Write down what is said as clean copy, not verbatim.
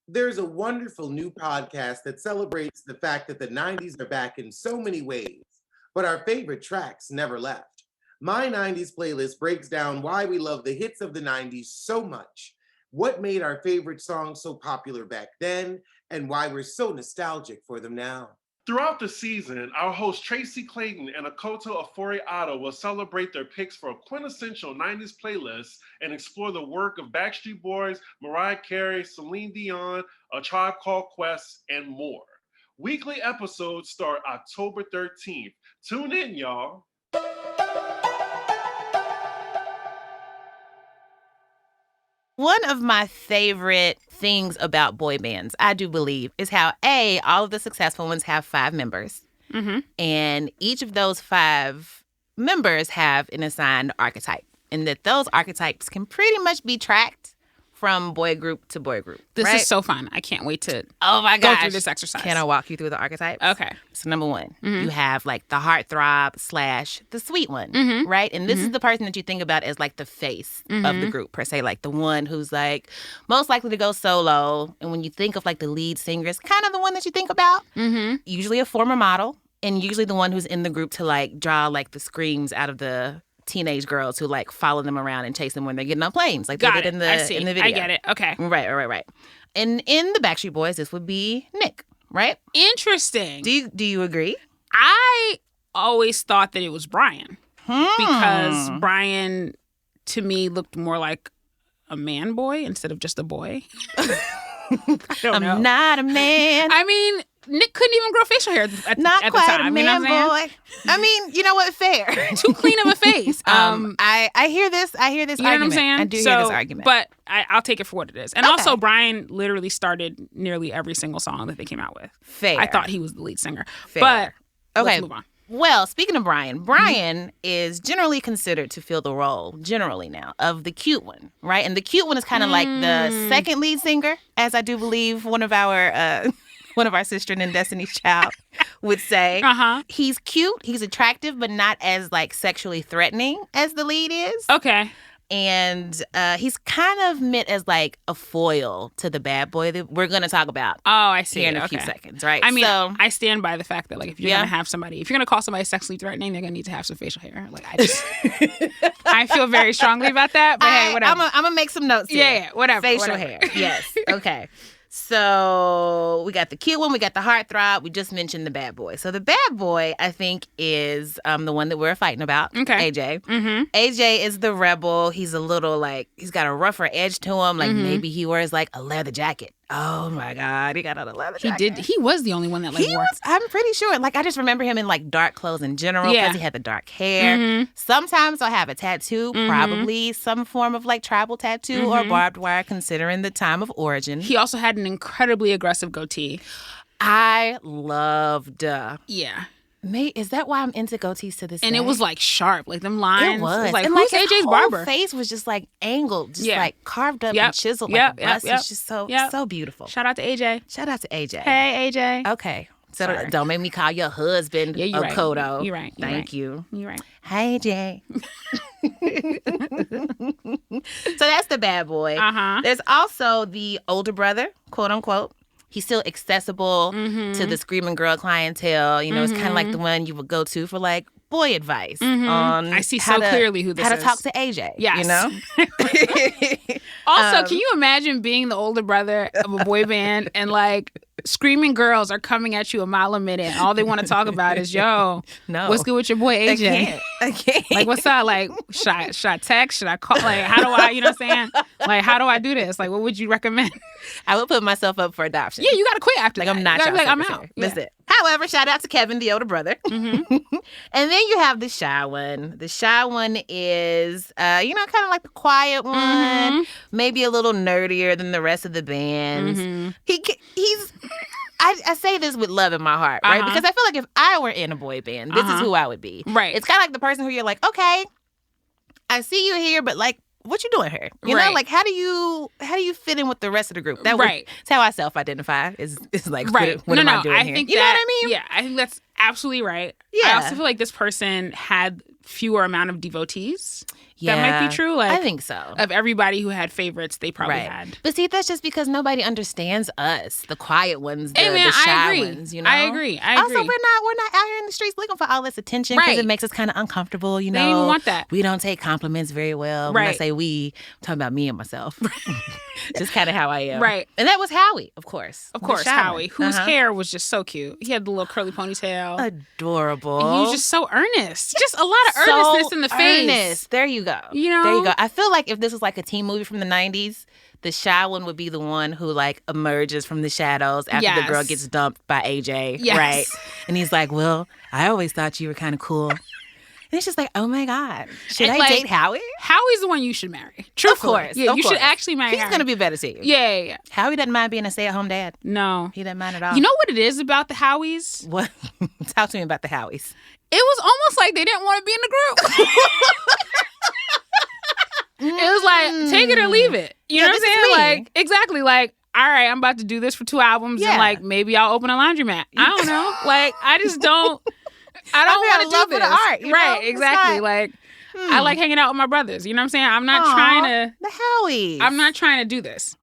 There's a wonderful new podcast that celebrates the fact that the 90s are back in so many ways, but our favorite tracks never left. My 90s playlist breaks down why we love the hits of the 90s so much, what made our favorite songs so popular back then, and why we're so nostalgic for them now. Throughout the season, our host Tracy Clayton and Akoto Afori-Otto will celebrate their picks for a quintessential 90s playlist and explore the work of Backstreet Boys, Mariah Carey, Celine Dion, A Tribe Called Quest, and more. Weekly episodes start October 13th. Tune in, y'all. One of my favorite things about boy bands, I do believe, is how, all of the successful ones have 5 members. Mm-hmm. And each of those 5 members have an assigned archetype. And that those archetypes can pretty much be tracked from boy group to boy group. This right? is so fun. I can't wait to go through this exercise. Can I walk you through the archetypes? Okay. So number 1, you have like the heartthrob / the sweet one, right? And this is the person that you think about as like the face of the group per se, like the one who's like most likely to go solo. And when you think of like the lead singer, it's kind of the one that you think about. Usually a former model, and usually the one who's in the group to like draw like the screams out of the teenage girls who like follow them around and chase them when they're getting on planes, like they did in the video. I get it. Okay. Right. And in the Backstreet Boys, this would be Nick, right? Interesting. Do you agree? I always thought that it was Brian because Brian to me looked more like a man boy instead of just a boy. I'm not a man. I mean, Nick couldn't even grow facial hair at the time. Not quite a man boy. I mean, you know what? Fair. Too clean of a face. I hear this. I hear this you know argument. What I'm saying? I do hear this argument. But I'll take it for what it is. And also, Brian literally started nearly every single song that they came out with. Fair. I thought he was the lead singer. Fair. But let's move on. Well, speaking of Brian is generally considered to fill the role, generally now, of the cute one, right? And the cute one is kind of like the second lead singer, as I do believe one of our sister and Destiny's Child would say. He's cute, he's attractive, but not as like sexually threatening as the lead is. Okay. And he's kind of meant as like a foil to the bad boy that we're going to talk about. Oh, I see. Here in a few seconds, right? I mean, so, I stand by the fact that like if you're going to have somebody, if you're going to call somebody sexually threatening, they're going to need to have some facial hair. Like I feel very strongly about that. But hey, whatever. I'm going to make some notes here. Yeah, whatever. Facial hair. Yes. Okay. So we got the cute one, we got the heartthrob, we just mentioned the bad boy. So the bad boy, I think, is the one that we're fighting about, AJ. AJ is the rebel. He's a little like, he's got a rougher edge to him. Like maybe he wears like a leather jacket. Oh my God, he got on a leather jacket. He was the only one that like wore. I'm pretty sure. Like I just remember him in like dark clothes in general because he had the dark hair. Sometimes I'll have a tattoo, probably some form of like tribal tattoo or barbed wire, considering the time of origin. He also had an incredibly aggressive goatee. I loved. Yeah. Is that why I'm into goatees to this day? And it was like sharp, like them lines. It was. Like, and who's like AJ's barber? His face was just like angled, just like carved up and chiseled like a bust. It's just so beautiful. Shout out to AJ. Shout out to AJ. Hey, AJ. Okay. So don't make me call your husband Akoto. You're right. Thank you. You're right. Hey, Jay. So that's the bad boy. There's also the older brother, quote unquote. He's still accessible to the screaming girl clientele. You know, it's kind of like the one you would go to for like boy advice on I see so clearly who this is. How to talk to AJ. Yes. You know? Also, can you imagine being the older brother of a boy band and like screaming girls are coming at you a mile a minute and all they want to talk about is, what's good with your boy AJ? I can't. Like, what's up? Like, should I text? Should I call? Like, how do I, you know what I'm saying? Like, how do I do this? Like, what would you recommend? I would put myself up for adoption. Yeah, you got to quit after like, that. I'm not like, I'm out. That's it. However, shout out to Kevin, the older brother. And then you have the shy one. The shy one is, kind of like the quiet one, maybe a little nerdier than the rest of the bands. He's... I say this with love in my heart, right? Because I feel like if I were in a boy band, this is who I would be. Right. It's kind of like the person who you're like, okay, I see you here, but like, what you doing here? You know, like how do you fit in with the rest of the group? That's how I self-identify. Is like what am I doing here? Think you know what I mean? Yeah, I think that's absolutely right. Yeah. I also feel like this person had fewer amount of devotees. Yeah, that might be true. Like, I think so. Of everybody who had favorites, they probably had. But see, that's just because nobody understands us, the quiet ones, the man, shy ones. You know, I agree. Also, we're not out here in the streets looking for all this attention because it makes us kind of uncomfortable. You know, they don't even want that. We don't take compliments very well. When I say we, I'm talking about me and myself. Just kind of how I am. Right. And that was Howie, of course. Of course, Howie, whose hair was just so cute. He had the little curly ponytail. Adorable. And he was just so earnest. Just a lot of earnestness in the face. There you go. You know? There you go. I feel like if this was like a teen movie from the 90s, the shy one would be the one who like emerges from the shadows after the girl gets dumped by AJ. Yes. Right? And he's like, well, I always thought you were kind of cool. And it's just like, oh my God. Should I date Howie? Howie's the one you should marry. Truthfully. Of course. Yeah, you should actually marry Howie. He's going to be better to you. Yeah. Howie doesn't mind being a stay-at-home dad. No. He doesn't mind at all. You know what it is about the Howies? What? Talk to me about the Howies. It was almost like they didn't want to be in the group. It was like, take it or leave it. You know what I'm saying? Like, exactly. Like, all right, I'm about to do this for 2 albums and like maybe I'll open a laundromat. I don't know. Like, I just don't. I don't want to do this. The art, right, exactly. Like, I like hanging out with my brothers. You know what I'm saying? I'm not trying to. The Howies. I'm not trying to do this.